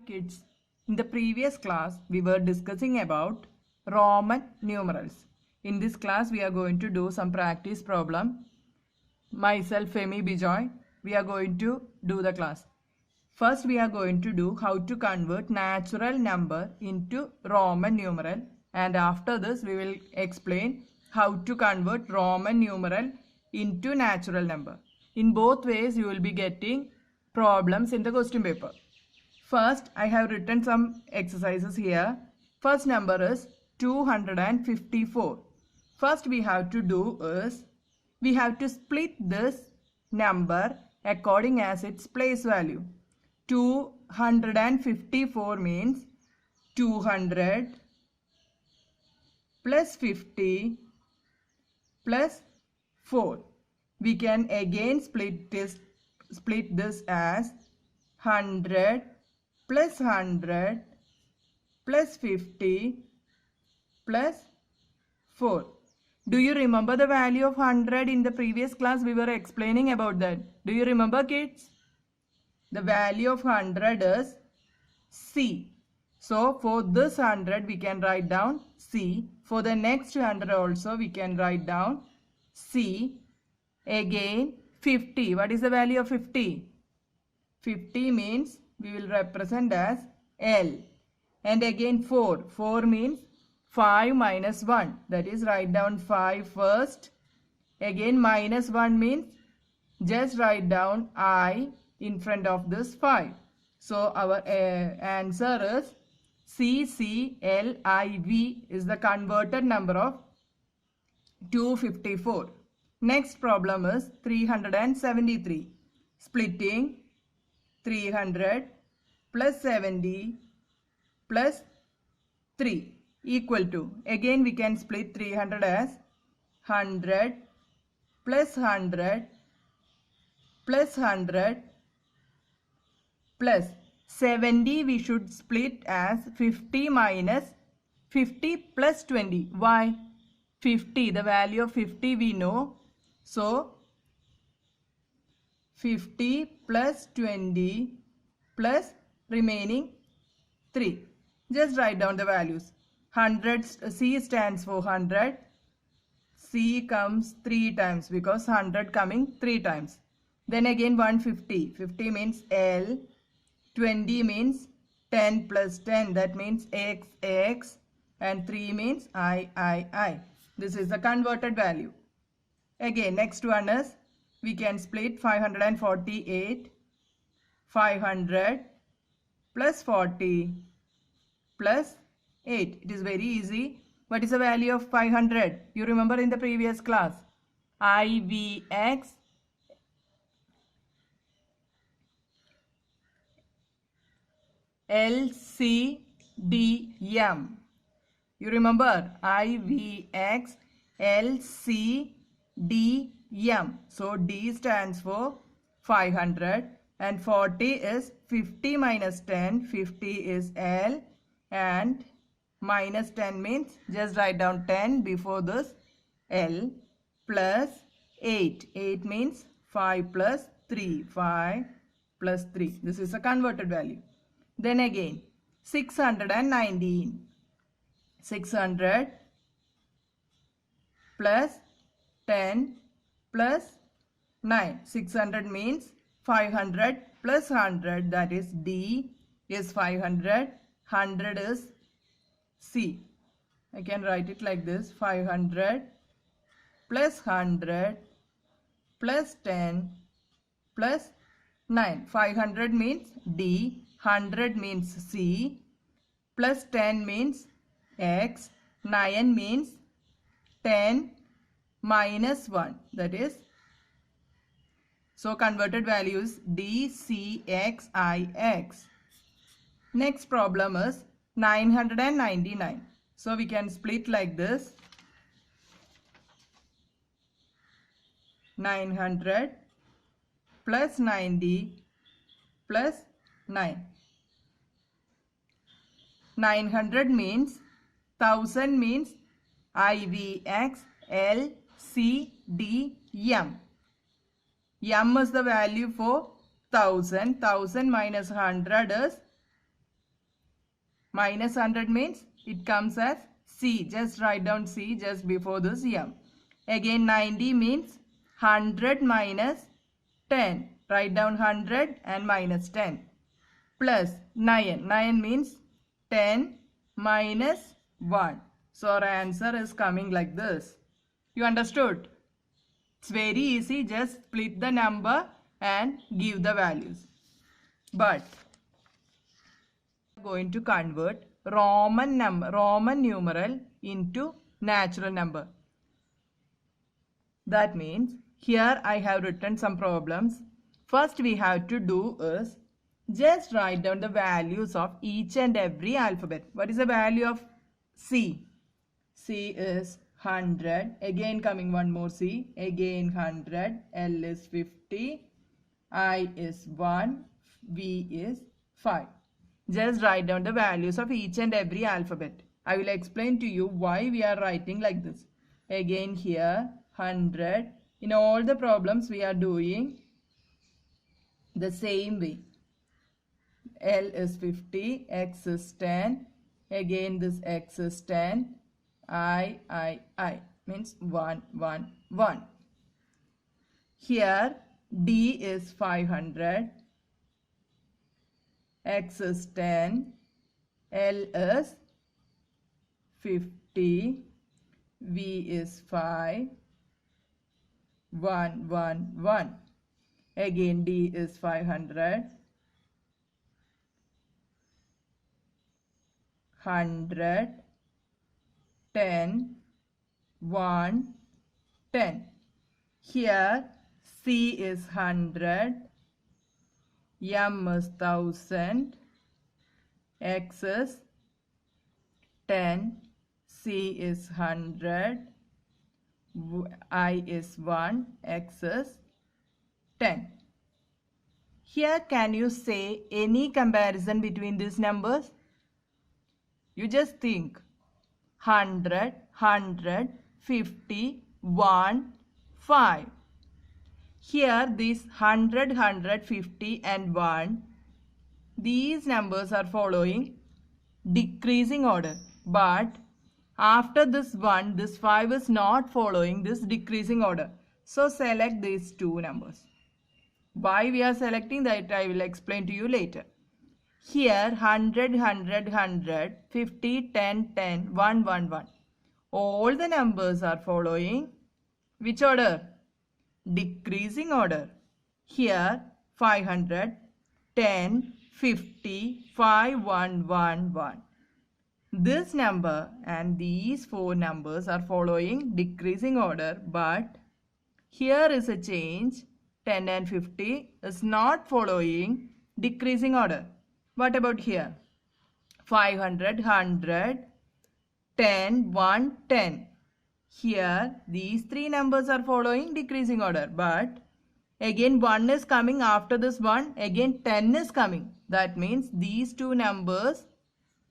Kids, in the previous class we were discussing about Roman numerals. In this class we are going to do some practice problem. Myself Femi Bijoy, we are going to do the class. First we are going to do how to convert natural number into Roman numeral, and after this we will explain how to convert Roman numeral into natural number. In both ways you will be getting problems in the question paper. First, I have written some exercises here. First number is 254. First we have to do is, we have to split this number according as its place value. 254 means 200 plus 50 plus 4. We can again split this as 100 plus 100 plus 50 plus 4. Do you remember the value of 100 in the previous class? We were explaining about that. Do you remember, kids? The value of 100 is C. So for this 100 we can write down C. For the next 100 also we can write down C. Again 50. What is the value of 50? 50 means we will represent as L. And again 4. 4 means 5 minus 1. That is, write down 5 first. Again minus 1 means just write down I in front of this 5. So our answer is CCLIV is the converted number of 254. Next problem is 373. Splitting 300 plus 70 plus 3 equal to, again we can split 300 as 100 plus 100 plus 100 plus 70 we should split as 50 minus 50 plus 20. Why? 50, the value of 50 we know. So 50 plus 20 plus remaining 3. Just write down the values. 100, C stands for 100. C comes 3 times because 100 coming 3 times. Then again 150. 50 means L. 20 means 10 plus 10. That means X. And 3 means I. This is the converted value. Again, next one is, we can split 548, 500 plus 40 plus 8. It is very easy. What is the value of 500? You remember in the previous class. IVX LCDM. You remember IVX LCDM. So D stands for 500 and 40 is 50 minus 10. 50 is L and minus 10 means just write down 10 before this L plus 8. 8 means 5 plus 3. 5 plus 3. This is a converted value. Then again 619. 600 plus 10 plus 9. 600 means 500 plus 100, that is D is 500. 100 is C. I can write it like this. 500 plus 100 plus 10 plus 9. 500 means D. 100 means C. Plus 10 means X. 9 means 10 minus 1. That is, so converted value is DCXIX. Next problem is 999. So we can split like this. 900 plus 90 plus 9. 900 means 1000 means IVX LCDM. M is the value for 1000. 1000 minus 100 is Minus 100 means it comes as C. Just write down C just before this M. Again 90 means 100 minus 10. Write down 100 and minus 10. Plus 9. 9 means 10 minus 1. So our answer is coming like this. You understood? It's very easy. Just split the number and give the values. But we are going to convert Roman numeral into natural number. That means here I have written some problems. First we have to do is just write down the values of each and every alphabet. What is the value of C? C is 100. Again coming one more C. Again 100. L is 50. I is 1. V is 5. Just write down the values of each and every alphabet. I will explain to you why we are writing like this. Again here 100. In all the problems we are doing the same way. L is 50. X is 10. Again this X is 10. I means 1, 1, 1. Here D is 500. X is 10. L is 50. V is 5. 1, 1, 1. Again D is 500. 100. 10. 1. 10. Here C is 100. M is 1000. X is 10. C is 100. I is 1. X is 10. Here can you say any comparison between these numbers? You just think 100, 100, 50, 1, 5. Here these 100, 100, 50 and 1, these numbers are following decreasing order. But after this 1, this 5 is not following this decreasing order. So select these two numbers. Why we are selecting that I will explain to you later. Here 100, 100, 100, 50, 10, 10, 1, 1, 1. All the numbers are following which order? Decreasing order. Here 500, 10, 50, 5, 1, 1, 1. This number and these four numbers are following decreasing order, but here is a change. 10 and 50 is not following decreasing order. What about here? 500, 100, 10, 1, 10. Here these three numbers are following decreasing order, but again 1 is coming after this 1, again 10 is coming. That means these two numbers,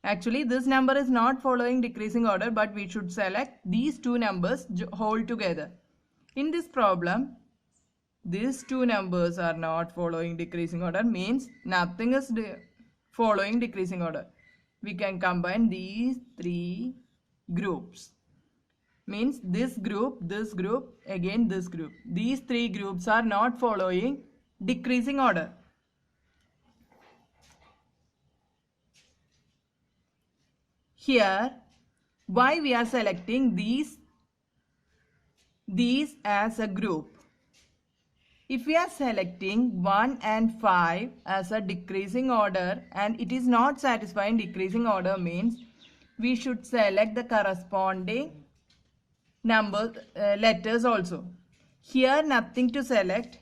actually this number is not following decreasing order, but we should select these two numbers whole together. In this problem, these two numbers are not following decreasing order, means nothing is following decreasing order. We can combine these three groups. Means this group, again this group. These three groups are not following decreasing order. Here, why we are selecting these as a group? If we are selecting 1 and 5 as a decreasing order and it is not satisfying decreasing order, means we should select the corresponding letters also. Here nothing to select.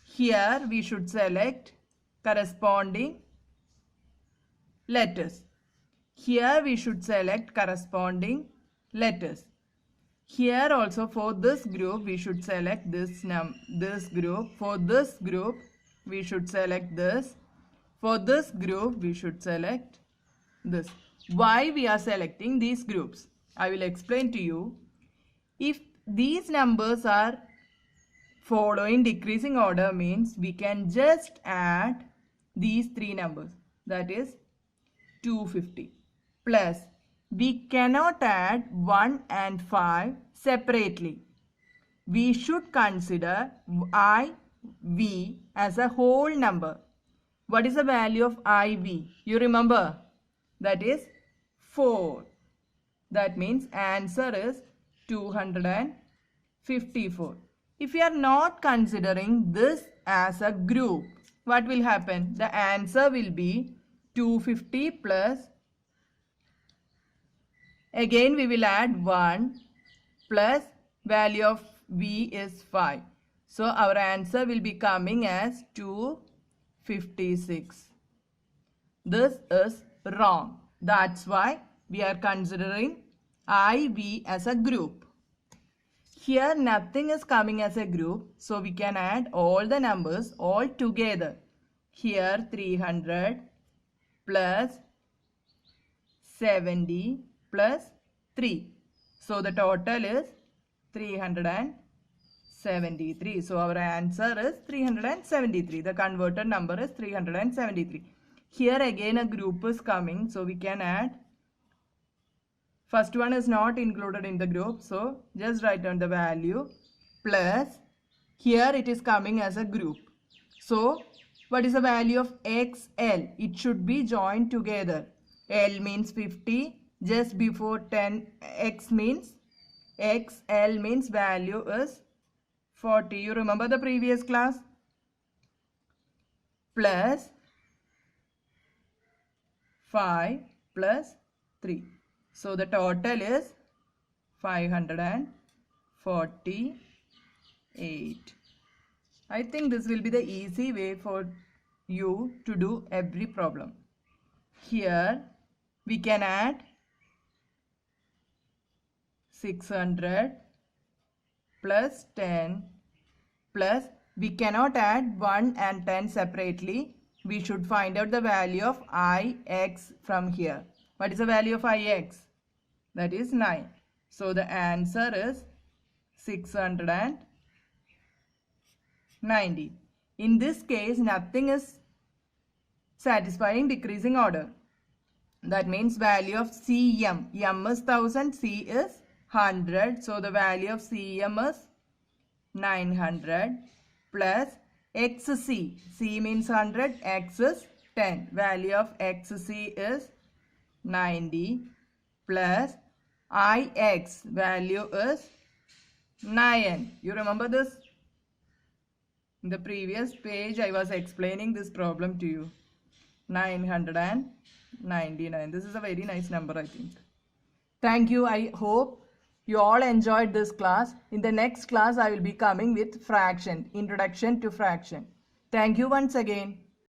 Here we should select corresponding letters. Here we should select corresponding letters. Here also for this group we should select this group. For this group we should select this. For this group we should select this. Why we are selecting these groups? I will explain to you. If these numbers are following decreasing order, means we can just add these three numbers, that is 250. plus we cannot add 1 and 5 separately. We should consider IV as a whole number. What is the value of IV? You remember? That is 4. That means answer is 254. If you are not considering this as a group, what will happen? The answer will be 250 plus, again we will add 1 plus value of V is 5. So our answer will be coming as 256. This is wrong. That's why we are considering IV as a group. Here nothing is coming as a group, so we can add all the numbers all together. Here 300 plus 70 plus 3. So the total is 373. So our answer is 373. The converted number is 373. Here again a group is coming, so we can add. First one is not included in the group, so just write down the value plus here it is coming as a group. So what is the value of XL? It should be joined together. L means 50, just before 10 X means XL means value is 40. You remember the previous class? Plus 5 plus 3. So the total is 548. I think this will be the easy way for you to do every problem. Here we can add 600 plus 10 plus we cannot add 1 and 10 separately. We should find out the value of Ix from here. What is the value of Ix? That is 9. So the answer is 690. In this case, nothing is satisfying decreasing order. That means value of CM. M is 1000, C is 100. So the value of CM is 900 plus XC. C means 100, X is 10. Value of XC is 90 plus Ix value is 9. You remember this? In the previous page I was explaining this problem to you. 999. This is a very nice number, I think. Thank you. I hope you all enjoyed this class. In the next class I will be coming with fraction, introduction to fraction. Thank you once again.